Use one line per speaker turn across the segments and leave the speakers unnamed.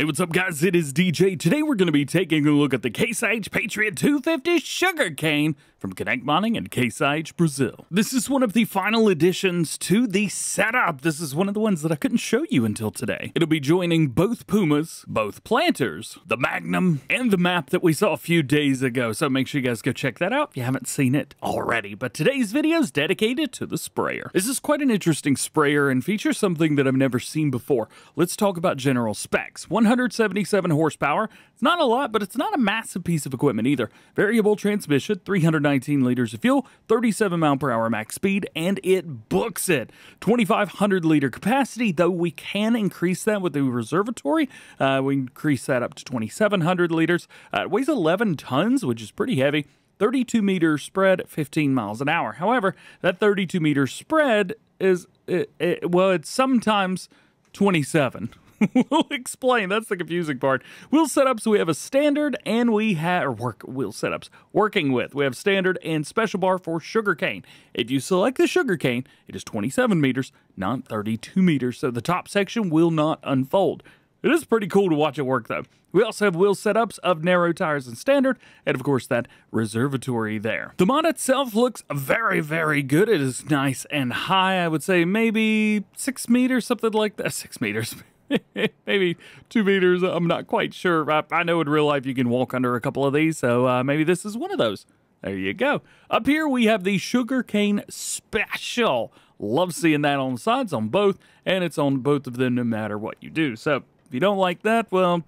Hey, what's up, guys? It is DJ. Today we're going to be taking a look at the Case IH Patriot 250 Sugarcane from Connect Mining in Case IH, Brazil. This is one of the final additions to the setup. This is one of the ones that I couldn't show you until today. It'll be joining both Pumas, both Planters, the Magnum, and the map that we saw a few days ago. So make sure you guys go check that out if you haven't seen it already. But today's video is dedicated to the sprayer. This is quite an interesting sprayer and features something that I've never seen before. Let's talk about general specs. 177 horsepower. It's not a lot, but it's not a massive piece of equipment either. Variable transmission, 319 liters of fuel, 37 mile per hour max speed, and it books it. 2,500 liter capacity, though we can increase that with the reservatory. We increase that up to 2,700 liters. It weighs 11 tons, which is pretty heavy. 32 meter spread at 15 miles an hour. However, that 32 meter spread is, well, it's sometimes 27. We'll explain. That's the confusing part. Wheel setups, we have a standard and we have wheel setups working with. We have standard and special bar for Sugarcane. If you select the Sugarcane, it is 27 meters, not 32 meters, so the top section will not unfold. It is pretty cool to watch it work, though. We also have wheel setups of narrow tires and standard, and of course that reservatory there. The mod itself looks very, very good. It is nice and high. I would say maybe 6 meters, something like that. 6 meters. Maybe 2 meters. I'm not quite sure. I know in real life you can walk under a couple of these, so maybe this is one of those. There you go. Up here we have the Sugarcane Special. Love seeing that on the sides on both, and it's on both of them no matter what you do. So if you don't like that, well,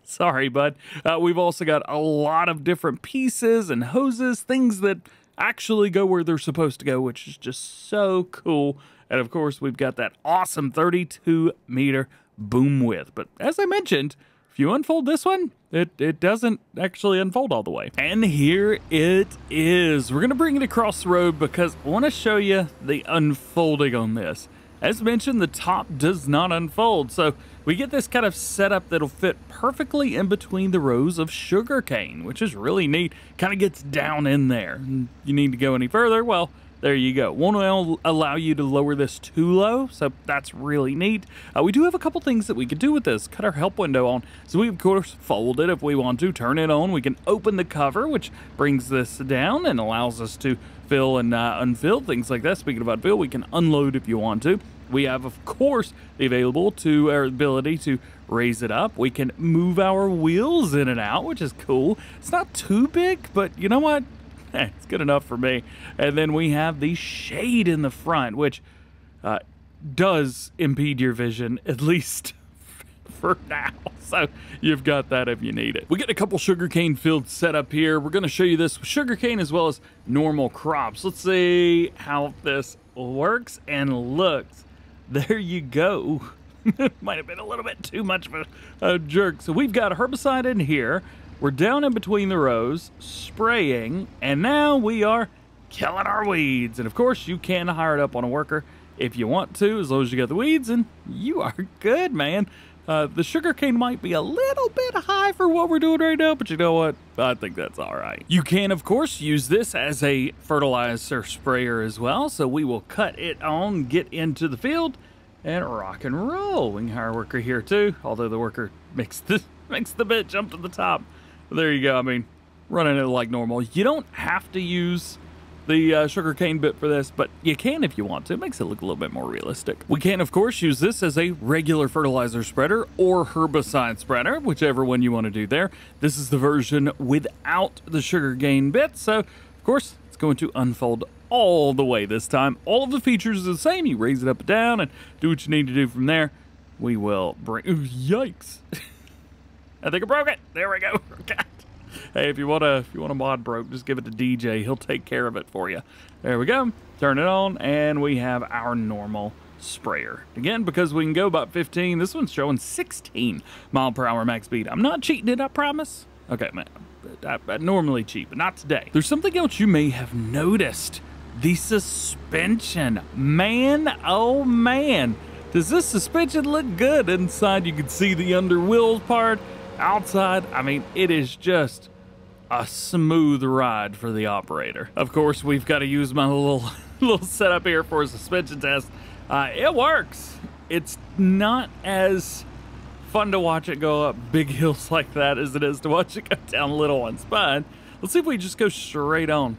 sorry, bud. We've also got a lot of different pieces and hoses, things that actually go where they're supposed to go, which is just so cool. And of course, we've got that awesome 32 meter boom width. But as I mentioned, if you unfold this one, it doesn't actually unfold all the way. And here it is. We're going to bring it across the road because I want to show you the unfolding on this. As mentioned, the top does not unfold, so we get this kind of setup that'll fit perfectly in between the rows of Sugarcane, which is really neat. Kind of gets down in there. And you need to go any further? Well, there you go. Won't allow you to lower this too low, so that's really neat. We do have a couple things that we could do with this. Cut our help window on. So we, of course, fold it if we want to. Turn it on. We can open the cover, which brings this down and allows us to fill and unfill, things like that. Speaking of unfill, we can unload if you want to. We have, of course, the ability to raise it up. We can move our wheels in and out, which is cool. It's not too big, but you know what? It's good enough for me. And then we have the shade in the front, which does impede your vision, at least for now. So you've got that if you need it. We get a couple Sugarcane fields set up here. We're going to show you this with Sugarcane as well as normal crops. Let's see how this works and looks. There you go. Might have been a little bit too much of a jerk. So we've got a herbicide in here. We're down in between the rows, spraying, and now we are killing our weeds. And of course, you can hire it up on a worker if you want to, as long as you got the weeds, and you are good, man. The Sugarcane might be a little bit high for what we're doing right now, but you know what? I think that's all right. You can, of course, use this as a fertilizer sprayer as well, so we will cut it on, get into the field, and rock and roll. We can hire a worker here too, although the worker makes the bit jump to the top. There you go. I mean, running it like normal. You don't have to use the Sugarcane bit for this, but you can if you want to. It makes it look a little bit more realistic. We can, of course, use this as a regular fertilizer spreader or herbicide spreader, whichever one you want to do there. This is the version without the Sugarcane bit, so, of course, it's going to unfold all the way this time. All of the features are the same. You raise it up and down and do what you need to do from there. We will bring... Ooh, yikes. I think I broke it. There we go. God. Hey, if you want a mod broke, just give it to DJ. He'll take care of it for you. There we go. Turn it on, and we have our normal sprayer. Again, because we can go about 15, this one's showing 16 mile per hour max speed. I'm not cheating it, I promise. Okay, man. I normally cheat, but not today. There's something else you may have noticed. The suspension. Man, oh man. Does this suspension look good? Inside, you can see the under wheels part. Outside, I mean, it is just a smooth ride for the operator. Of course, we've got to use my little setup here for a suspension test. It works. It's not as fun to watch it go up big hills like that as it is to watch it go down little ones. But let's see if we just go straight on.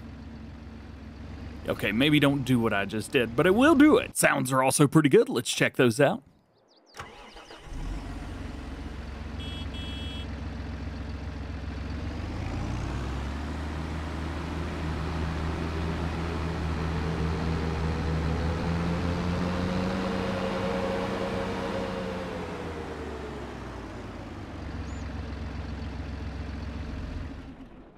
Okay, maybe don't do what I just did, but it will do it. Sounds are also pretty good. Let's check those out.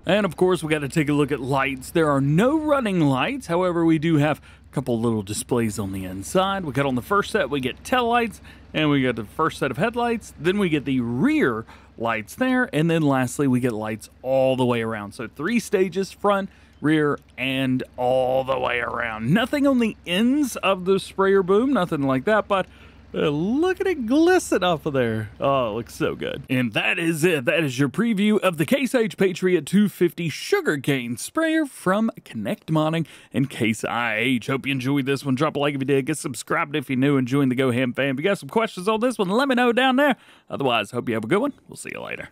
And of course, we got to take a look at lights. There are no running lights. However, we do have a couple little displays on the inside. We got on the first set, we get tail lights, and we got the first set of headlights. Then we get the rear lights there. And then lastly, we get lights all the way around. So 3 stages, front, rear, and all the way around. Nothing on the ends of the sprayer boom, nothing like that, but look at it glisten off of there. Oh, it looks so good. And that is it. That is your preview of the Case IH Patriot 250 Sugarcane sprayer from Connect Modding and Case IH. Hope you enjoyed this one. Drop a like if you did. Get subscribed if you're new and join the DjGoHam fam. If you got some questions on this one, let me know down there. Otherwise, hope you have a good one. We'll see you later.